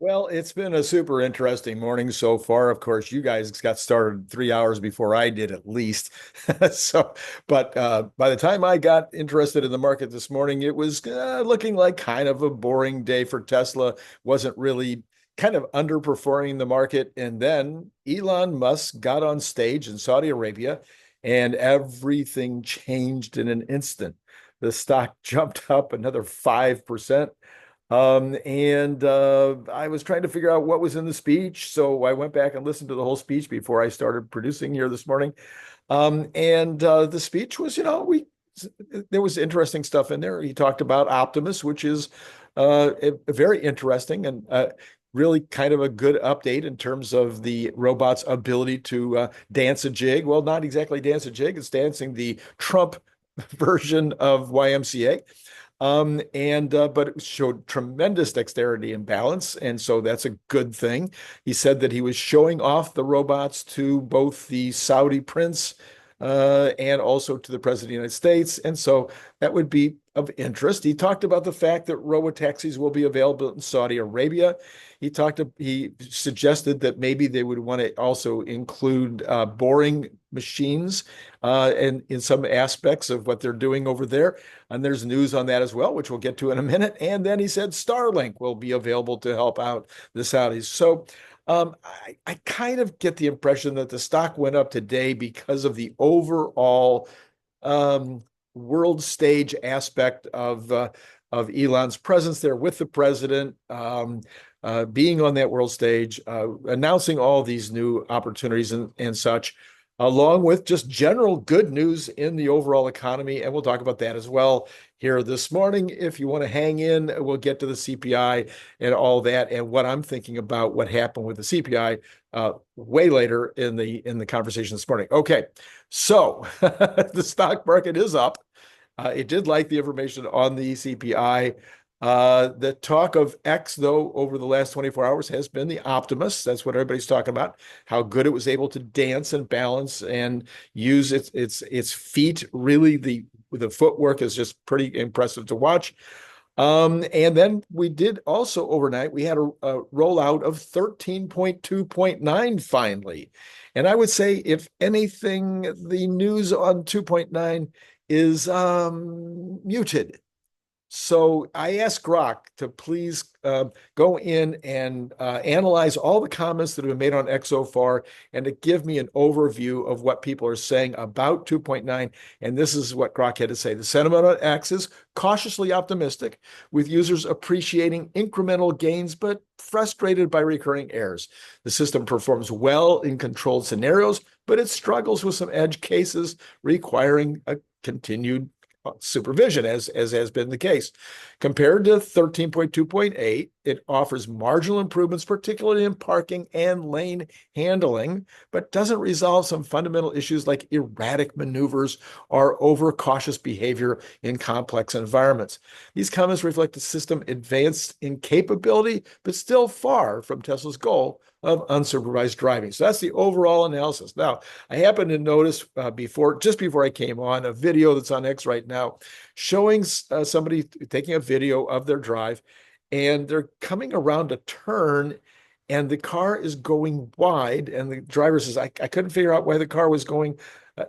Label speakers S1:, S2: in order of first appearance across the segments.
S1: Well, it's been a super interesting morning so far. Of course, you guys got started 3 hours before I did, at least. So, but by the time I got interested in the market this morning, it was looking like kind of a boring day for Tesla. Wasn't really kind of underperforming the market. And then Elon Musk got on stage in Saudi Arabia, and everything changed in an instant. The stock jumped up another 5%. And I was trying to figure out what was in the speech. So I went back and listened to the whole speech before I started producing here this morning. And the speech was, there was interesting stuff in there. He talked about Optimus, which is very interesting and really kind of a good update in terms of the robot's ability to dance a jig. Well, not exactly dance a jig, it's dancing the Trump version of YMCA. And but it showed tremendous dexterity and balance, and so that's a good thing. He said that he was showing off the robots to both the Saudi prince and also to the president of the United States, and so that would be of interest. He talked about the fact that robotaxis will be available in Saudi Arabia. He suggested that maybe they would want to also include boring machines and in some aspects of what they're doing over there. And there's news on that as well, which we'll get to in a minute. And then he said Starlink will be available to help out the Saudis. So I kind of get the impression that the stock went up today because of the overall world stage aspect of Elon's presence there with the president, being on that world stage, announcing all these new opportunities and such, along with just general good news in the overall economy. And we'll talk about that as well here this morning. If you want to hang in, we'll get to the CPI and all that and what I'm thinking about what happened with the CPI way later in the conversation this morning. Okay, so the stock market is up. It did like the information on the CPI. The talk of X, though, over the last 24 hours has been the Optimus. That's what everybody's talking about, how good it was able to dance and balance and use its feet. Really, the footwork is just pretty impressive to watch. And then we did also overnight, we had a rollout of 13.2.9 finally. And I would say, if anything, the news on 2.9 is muted. So I asked Grok to please go in and analyze all the comments that have been made on X so far and to give me an overview of what people are saying about 2.9. And this is what Grok had to say. The sentiment on X is cautiously optimistic, with users appreciating incremental gains, but frustrated by recurring errors. The system performs well in controlled scenarios, but it struggles with some edge cases requiring a continued supervision, as has been the case. Compared to 13.2.8, it offers marginal improvements, particularly in parking and lane handling, but doesn't resolve some fundamental issues like erratic maneuvers or overcautious behavior in complex environments. These comments reflect the system advanced in capability, but still far from Tesla's goal of unsupervised driving. So that's the overall analysis. Now, I happened to notice just before I came on, a video that's on X right now showing somebody taking a video of their drive, and they're coming around a turn and the car is going wide, and the driver says, I couldn't figure out why the car was going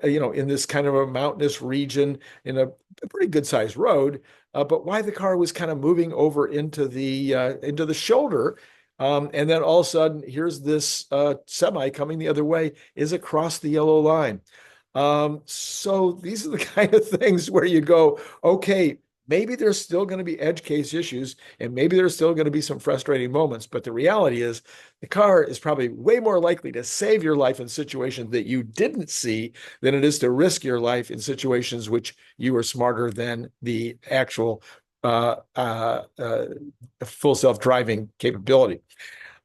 S1: in this kind of a mountainous region in a pretty good sized road, but why the car was kind of moving over into the shoulder. And then all of a sudden, here's this semi coming the other way, is across the yellow line. So these are the kind of things where you go, okay, maybe there's still going to be edge case issues, and maybe there's still going to be some frustrating moments. But the reality is, the car is probably way more likely to save your life in situations that you didn't see than it is to risk your life in situations which you are smarter than the actual full self-driving capability.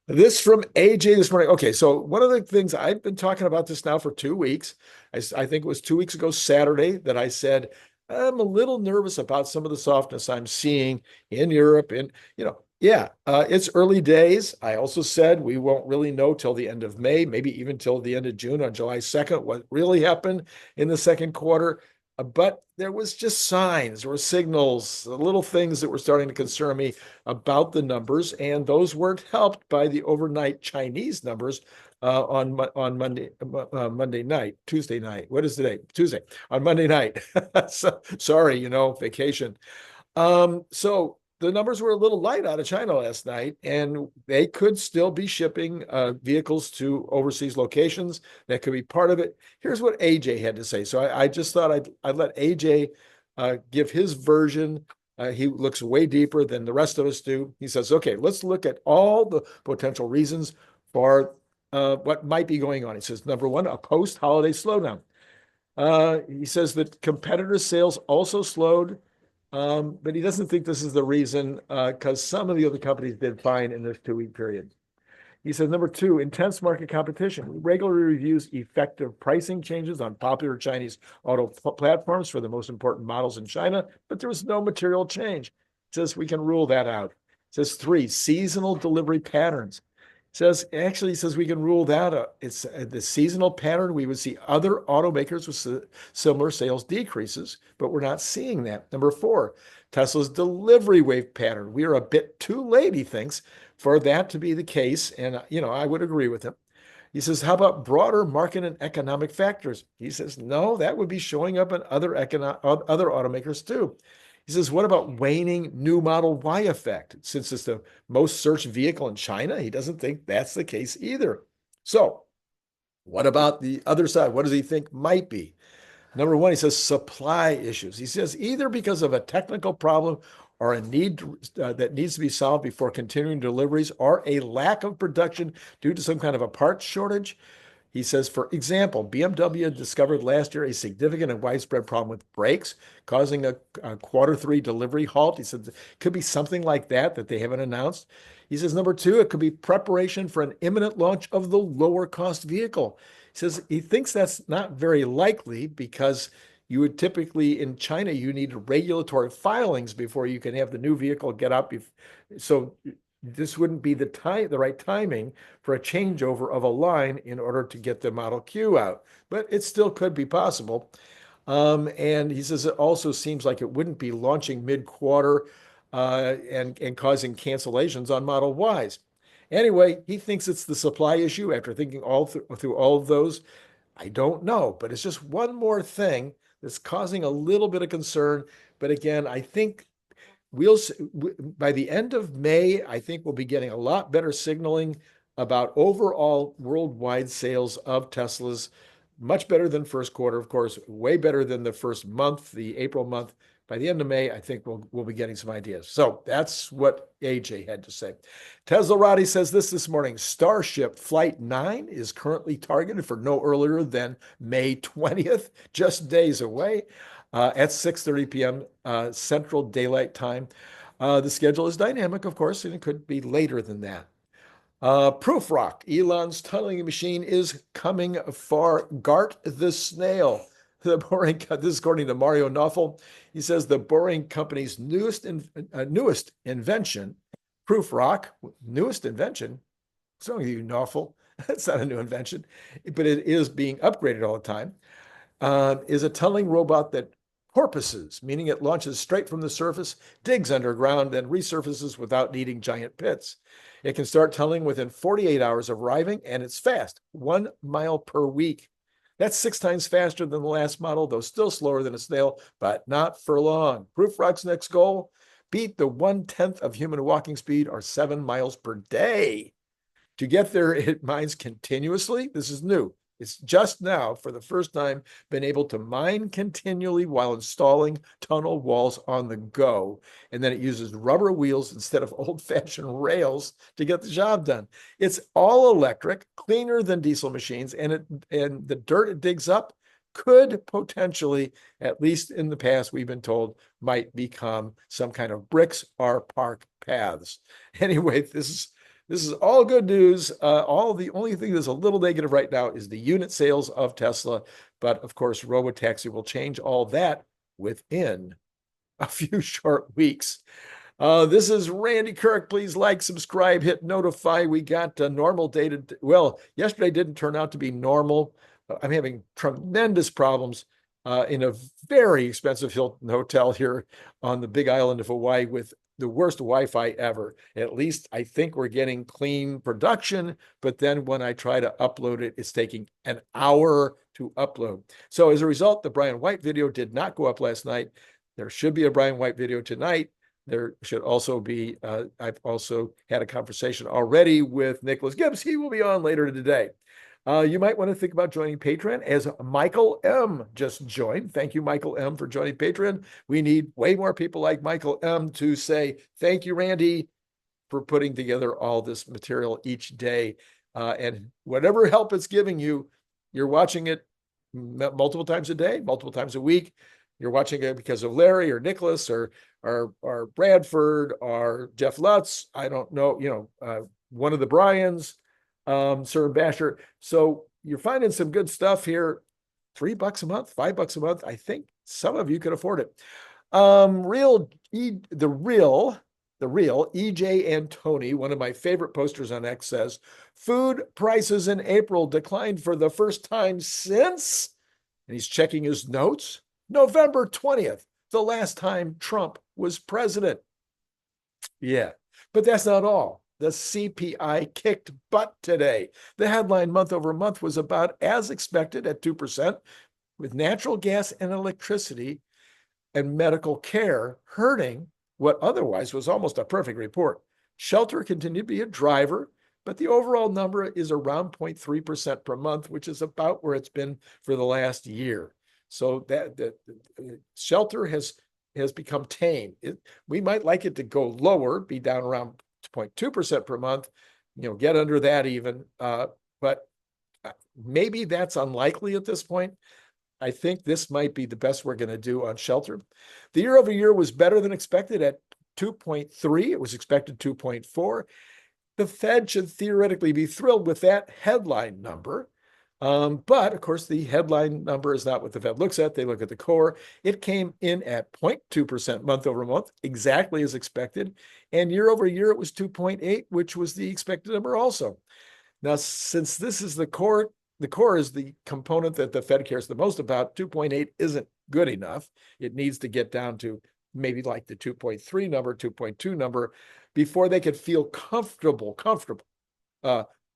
S1: This from AJ this morning. Okay, so one of the things I've been talking about this now for 2 weeks. I think it was 2 weeks ago Saturday that I said I'm a little nervous about some of the softness I'm seeing in Europe. And it's early days. I also said we won't really know till the end of May, maybe even till the end of June on July 2nd, what really happened in the second quarter. But there was just signs, there were signals, little things that were starting to concern me about the numbers, and those weren't helped by the overnight Chinese numbers on Monday night, Tuesday night. What is today? Tuesday on Monday night. So, sorry, vacation. So the numbers were a little light out of China last night, and they could still be shipping vehicles to overseas locations. That could be part of it. Here's what AJ had to say. So I just thought I'd let AJ give his version. He looks way deeper than the rest of us do. He says, okay, let's look at all the potential reasons for what might be going on. He says, number one, a post-holiday slowdown. He says that competitor sales also slowed. But he doesn't think this is the reason because some of the other companies did fine in this 2-week period. He says, number two, intense market competition. He regularly reviews effective pricing changes on popular Chinese auto platforms for the most important models in China, but there was no material change. He says we can rule that out. He says three, seasonal delivery patterns. He says we can rule that out. It's the seasonal pattern. We would see other automakers with similar sales decreases, but we're not seeing that. Number four, Tesla's delivery wave pattern. We are a bit too late, he thinks, for that to be the case. And, I would agree with him. He says, how about broader market and economic factors? He says, no, that would be showing up in other automakers too. He says, what about waning new Model Y effect? Since it's the most searched vehicle in China, he doesn't think that's the case either. So what about the other side? What does he think might be? Number one, he says supply issues. He says either because of a technical problem or a need that needs to be solved before continuing deliveries or a lack of production due to some kind of a parts shortage. He says, for example, BMW discovered last year a significant and widespread problem with brakes, causing a Q3 delivery halt. He said it could be something like that they haven't announced. He says, number two, it could be preparation for an imminent launch of the lower cost vehicle. He says he thinks that's not very likely because you would typically, in China, you need regulatory filings before you can have the new vehicle get up. So this wouldn't be the right timing for a changeover of a line in order to get the Model Q out, but it still could be possible. And he says it also seems like it wouldn't be launching mid-quarter and causing cancellations on Model Ys. Anyway, he thinks it's the supply issue after thinking through all of those. I don't know, but it's just one more thing that's causing a little bit of concern. But again, I think we'll by the end of May, I think we'll be getting a lot better signaling about overall worldwide sales of Teslas. Much better than first quarter, of course, way better than the first month, the April month. By the end of May, I think we'll be getting some ideas. So that's what AJ had to say. Tesla Roddy says this morning. Starship Flight 9 is currently targeted for no earlier than May 20th, just days away. At 6:30 p.m. Central Daylight Time. The schedule is dynamic, of course, and it could be later than that. Proofrock, Elon's tunneling machine is coming for Gart the snail. This is according to Mario Nuffel. He says the Boring Company's newest invention, Proofrock, newest invention. Some of you Nuffel, it's not a new invention, but it is being upgraded all the time. Is a tunneling robot that porpoises, meaning it launches straight from the surface, digs underground, then resurfaces without needing giant pits. It can start tunneling within 48 hours of arriving, and it's fast, 1 mile per week. That's 6 times faster than the last model, though still slower than a snail, but not for long. Proofrock's next goal, beat the 1/10 of human walking speed, or 7 miles per day. To get there, it mines continuously. This is new. It's just now, for the first time, been able to mine continually while installing tunnel walls on the go. And then it uses rubber wheels instead of old-fashioned rails to get the job done. It's all electric, cleaner than diesel machines, and the dirt it digs up could potentially, at least in the past, we've been told, might become some kind of bricks or park paths. Anyway, this is all good news. The only thing that's a little negative right now is the unit sales of Tesla. But of course, Robotaxi will change all that within a few short weeks. This is Randy Kirk. Please like, subscribe, hit notify. We got normal data. Well, yesterday didn't turn out to be normal. I'm having tremendous problems in a very expensive Hilton hotel here on the big island of Hawaii with the worst Wi-Fi ever. At least I think we're getting clean production, but then when I try to upload it, it's taking an hour to upload. So as a result, the Brian White video did not go up last night. There should be a Brian White video tonight. There should also be, I've also had a conversation already with Nicholas Gibbs. He will be on later today. You might want to think about joining Patreon, as Michael M. just joined. Thank you, Michael M., for joining Patreon. We need way more people like Michael M. to say, thank you, Randy, for putting together all this material each day. And whatever help it's giving you, you're watching it multiple times a day, multiple times a week. You're watching it because of Larry or Nicholas or Bradford or Jeff Lutz. I don't know, one of the Bryans. Sir Basher. So you're finding some good stuff here. $3 a month, $5 a month. I think some of you could afford it. The real EJ and Tony, one of my favorite posters on X, says food prices in April declined for the first time since, and he's checking his notes, November 20th, the last time Trump was president. Yeah, but that's not all. The CPI kicked butt today. The headline month over month was about as expected at 2%, with natural gas and electricity and medical care hurting what otherwise was almost a perfect report. Shelter continued to be a driver, but the overall number is around 0.3% per month, which is about where it's been for the last year. So that shelter has become tame. We might like it to go lower, be down around 0.2% per month, get under that even. But maybe that's unlikely at this point. I think this might be the best we're going to do on shelter. The year over year was better than expected at 2.3. It was expected 2.4. The Fed should theoretically be thrilled with that headline number. But of course, the headline number is not what the Fed looks at. They look at the core. It came in at 0.2% month over month, exactly as expected. And year over year, it was 2.8, which was the expected number also. Now, since this is the core is the component that the Fed cares the most about. 2.8 isn't good enough. It needs to get down to maybe like the 2.3 number, 2.2 number, before they could feel comfortable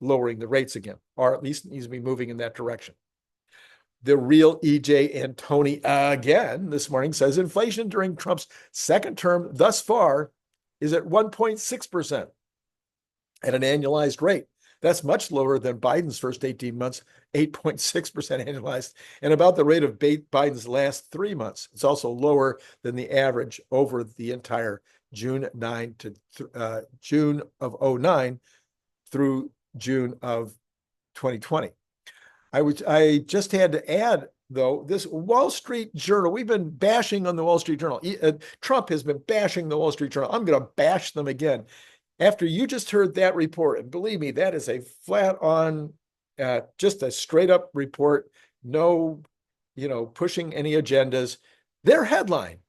S1: lowering the rates again, or at least needs to be moving in that direction. The real EJ and Tony again this morning says inflation during Trump's second term thus far is at 1.6% at an annualized rate. That's much lower than Biden's first 18 months, 8.6% annualized, and about the rate of Biden's last 3 months. It's also lower than the average over the entire June 9 to June of 2009 through June of 2020. I just had to add, though, this Wall Street Journal, we've been bashing on the Wall Street Journal. Trump has been bashing the Wall Street Journal. I'm going to bash them again. After you just heard that report, and believe me, that is a flat on, just a straight up report, no, pushing any agendas. Their headline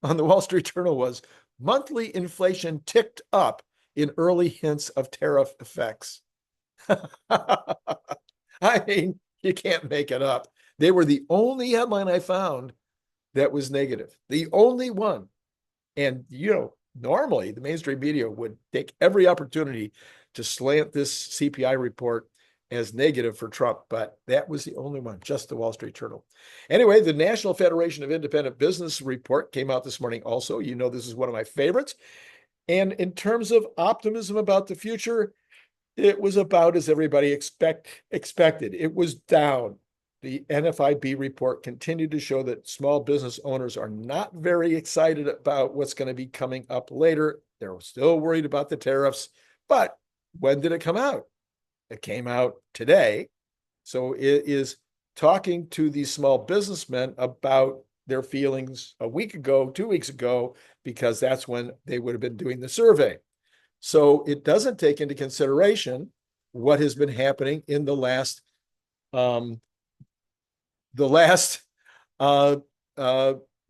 S1: on the Wall Street Journal was monthly inflation ticked up in early hints of tariff effects. I mean, you can't make it up. They were the only headline I found that was negative, the only one. And, normally the mainstream media would take every opportunity to slant this CPI report as negative for Trump, but that was the only one, just the Wall Street Journal. Anyway, the National Federation of Independent Business report came out this morning also. This is one of my favorites. And in terms of optimism about the future, it was about as everybody expected. It was down. The NFIB report continued to show that small business owners are not very excited about what's going to be coming up later. They're still worried about the tariffs. But when did it come out? It came out today. So it is talking to these small businessmen about their feelings a week ago, 2 weeks ago, because that's when they would have been doing the survey. So it doesn't take into consideration what has been happening in the last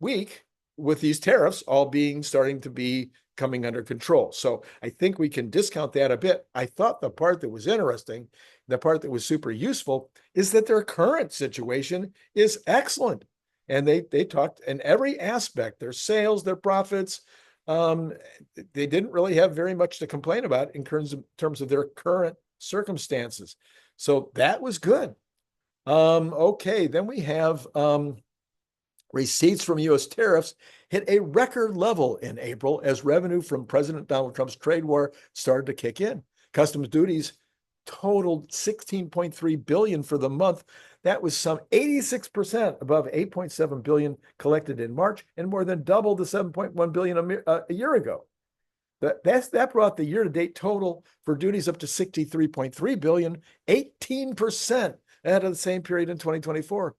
S1: week with these tariffs all starting to be coming under control. So I think we can discount that a bit. I thought the part that was interesting, the part that was super useful, is that their current situation is excellent. And they talked in every aspect, their sales, their profits. They didn't really have very much to complain about in terms of their current circumstances. So that was good. Okay, then we have receipts from U.S. tariffs hit a record level in April as revenue from President Donald Trump's trade war started to kick in. Customs duties totaled $16.3 billion for the month. That was some 86% above $8.7 billion collected in March and more than double the $7.1 billion a year ago. That brought the year-to-date total for duties up to $63.3 billion, 18% ahead of the same period in 2024.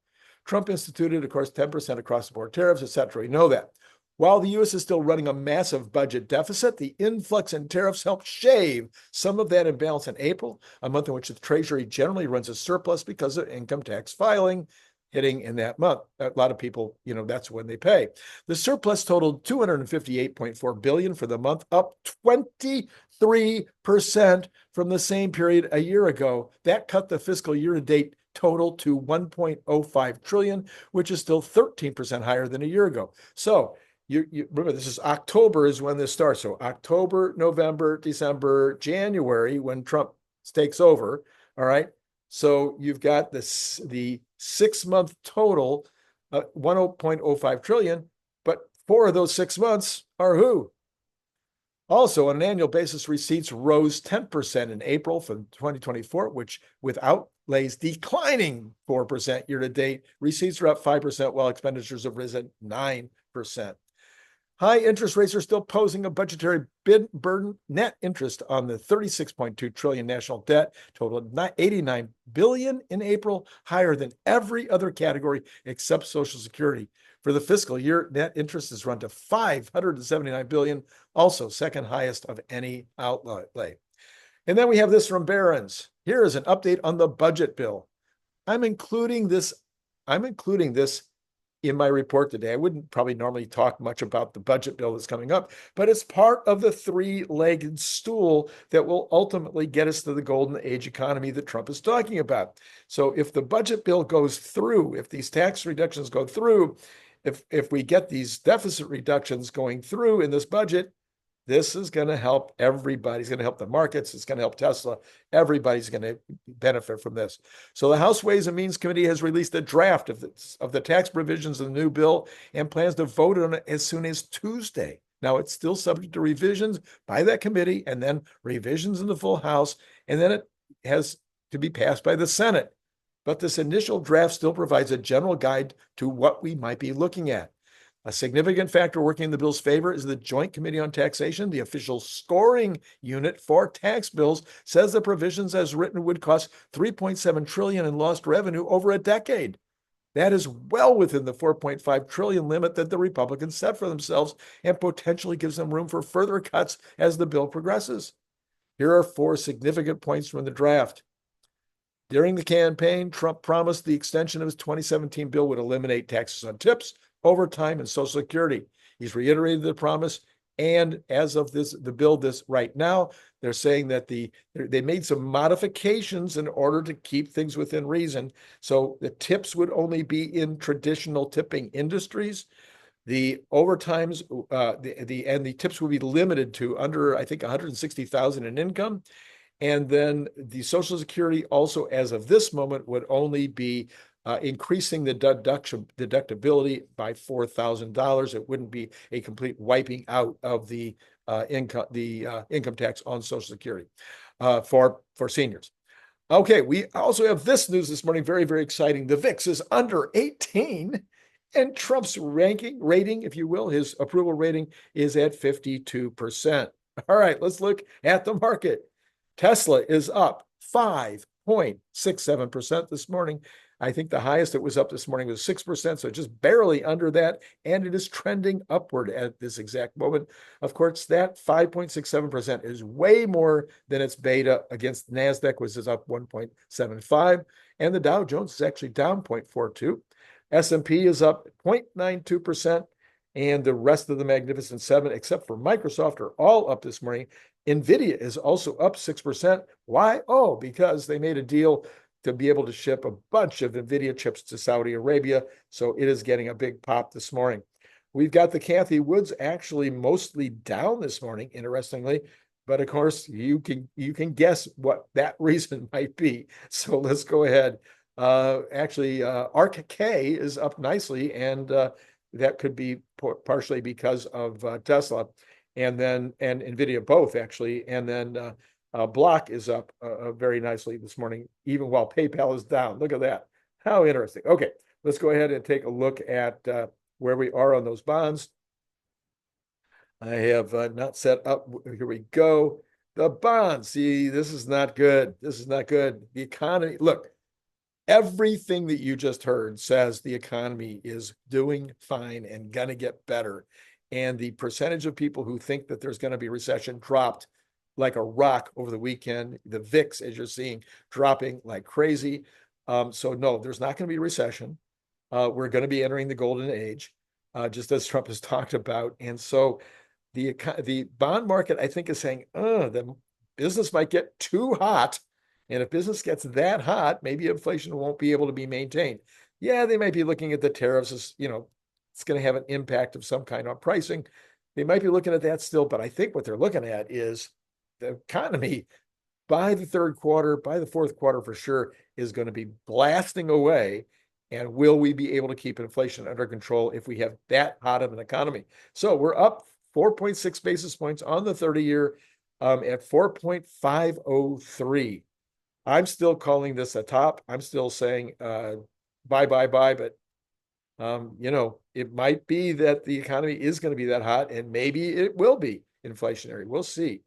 S1: Trump instituted, of course, 10% across-the-board tariffs, et cetera. We know that. While the U.S. is still running a massive budget deficit, the influx in tariffs helped shave some of that imbalance in April, a month in which the Treasury generally runs a surplus because of income tax filing hitting in that month. A lot of people, that's when they pay. The surplus totaled $258.4 billion for the month, up 23% from the same period a year ago. That cut the fiscal year-to-date total to $1.05 trillion, which is still 13% higher than a year ago. So you remember, this is October is when this starts. So October, November, December, January, when Trump takes over. All right. So you've got the 6-month total, 1.05 trillion, but 4 of those 6 months are who? Also, on an annual basis, receipts rose 10% in April from 2024, which with outlays declining 4% year to date. Receipts are up 5%, while expenditures have risen 9%. High interest rates are still posing a budgetary burden. Net interest on the $36.2 trillion national debt totaled $89 billion in April, higher than every other category except Social Security. For the fiscal year, net interest has run to $579 billion, also second highest of any outlay. And then we have this from Barron's. Here is an update on the budget bill. I'm including this in my report today. I wouldn't probably normally talk much about the budget bill that's coming up, but it's part of the 3-legged stool that will ultimately get us to the golden age economy that Trump is talking about. So if the budget bill goes through, if these tax reductions go through, if we get these deficit reductions going through in this budget, this is going to help everybody. It's going to help the markets. It's going to help Tesla. Everybody's going to benefit from this. So the House Ways and Means Committee has released a draft of the tax provisions of the new bill and plans to vote on it as soon as Tuesday. Now, it's still subject to revisions by that committee and then revisions in the full House, and then it has to be passed by the Senate. But this initial draft still provides a general guide to what we might be looking at. A significant factor working in the bill's favor is the Joint Committee on Taxation. The official scoring unit for tax bills says the provisions as written would cost $3.7 trillion in lost revenue over a decade. That is well within the $4.5 trillion limit that the Republicans set for themselves and potentially gives them room for further cuts as the bill progresses. Here are 4 significant points from the draft. During the campaign, Trump promised the extension of his 2017 bill would eliminate taxes on tips, overtime, and Social Security. He's reiterated the promise, and as of the bill right now, they're saying that they made some modifications in order to keep things within reason. So the tips would only be in traditional tipping industries. The overtimes, the tips would be limited to under, I think, $160,000 in income. And then the Social Security also, as of this moment, would only be increasing the deductibility by $4,000. It wouldn't be a complete wiping out of the income tax on Social Security for seniors. Okay, we also have this news this morning, very, very exciting. The VIX is under 18, and Trump's rating, if you will, his approval rating is at 52%. All right, let's look at the market. Tesla is up 5.67% this morning. I think the highest it was up this morning was 6%, so just barely under that, and it is trending upward at this exact moment. Of course, that 5.67% is way more than its beta against NASDAQ, which is up 1.75, and the Dow Jones is actually down 0.42. S&P is up 0.92%, and the rest of the Magnificent Seven, except for Microsoft, are all up this morning. NVIDIA is also up 6%. Why? Oh, because they made a deal to be able to ship a bunch of NVIDIA chips to Saudi Arabia. So it is getting a big pop this morning. We've got the 𝐂𝐤𝐚𝐲 actually mostly down this morning, interestingly. But of course, you can guess what that reason might be. So let's go ahead. Actually, 𝐸𝐞 is up nicely, and that could be partially because of Tesla, and NVIDIA both actually, and then Block is up very nicely this morning, even while PayPal is down. Look at that. How interesting. Okay, let's go ahead and take a look at where we are on those bonds. I have not set up. Here we go. The bonds. See, this is not good. This is not good. The economy. Look, everything that you just heard says the economy is doing fine and going to get better. And the percentage of people who think that there's going to be recession dropped like a rock over the weekend. The VIX, as you're seeing, dropping like crazy. So no, there's not going to be a recession. We're going to be entering the golden age, just as Trump has talked about. And so the bond market, I think, is saying, the business might get too hot. And if business gets that hot, maybe inflation won't be able to be maintained. Yeah, they might be looking at the tariffs as, it's going to have an impact of some kind on pricing. They might be looking at that still, but I think what they're looking at is the economy by the third quarter, by the fourth quarter for sure, is going to be blasting away. And will we be able to keep inflation under control if we have that hot of an economy? So we're up 4.6 basis points on the 30-year at 4.503. I'm still calling this a top. I'm still saying buy, but it might be that the economy is going to be that hot, and maybe it will be inflationary. We'll see.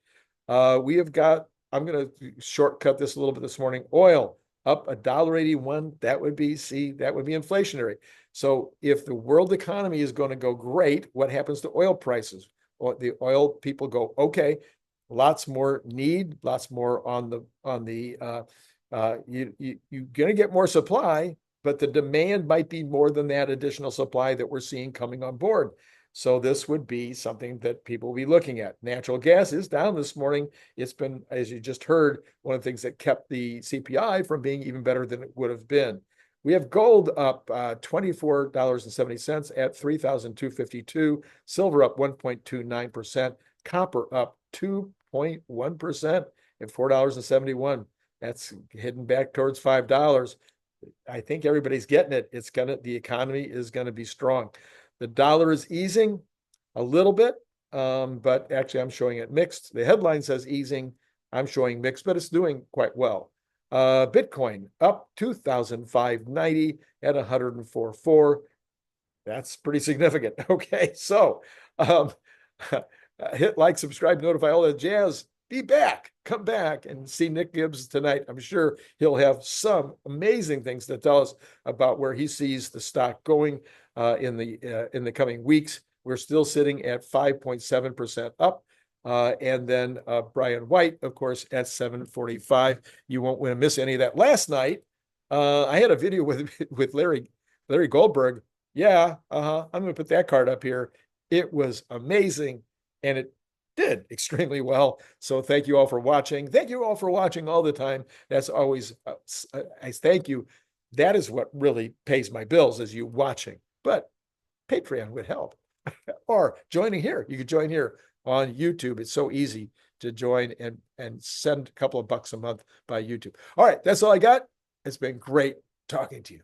S1: I'm going to shortcut this a little bit this morning. Oil up $1.81. That would be inflationary. So if the world economy is going to go great, what happens to oil prices? Well, the oil people go, okay, lots more need, lots more you're going to get more supply, but the demand might be more than that additional supply that we're seeing coming on board. So this would be something that people will be looking at. Natural gas is down this morning. It's been, as you just heard, one of the things that kept the CPI from being even better than it would have been. We have gold up $24.70 at 3,252. Silver up 1.29%. Copper up 2.1% at $4.71. That's heading back towards $5. I think everybody's getting it. The economy is going to be strong. The dollar is easing a little bit, but actually I'm showing it mixed. The headline says easing. I'm showing mixed, but it's doing quite well. Bitcoin up 2,590 at 104.4. That's pretty significant. Okay, so hit like, subscribe, notify, all that jazz. Be back. Come back and see Nick Gibbs tonight. I'm sure he'll have some amazing things to tell us about where he sees the stock going in the coming weeks. We're still sitting at 5.7% up. And then Brian White, of course, at 7:45. You won't want to miss any of that. Last night, I had a video with Larry Goldberg. Yeah, I'm going to put that card up here. It was amazing, and it did extremely well. So thank you all for watching. Thank you all for watching all the time. That's always, I thank you. That is what really pays my bills, is you watching. But Patreon would help. Or joining here. You could join here on YouTube. It's so easy to join and send a couple of bucks a month by YouTube. All right, that's all I got. It's been great talking to you.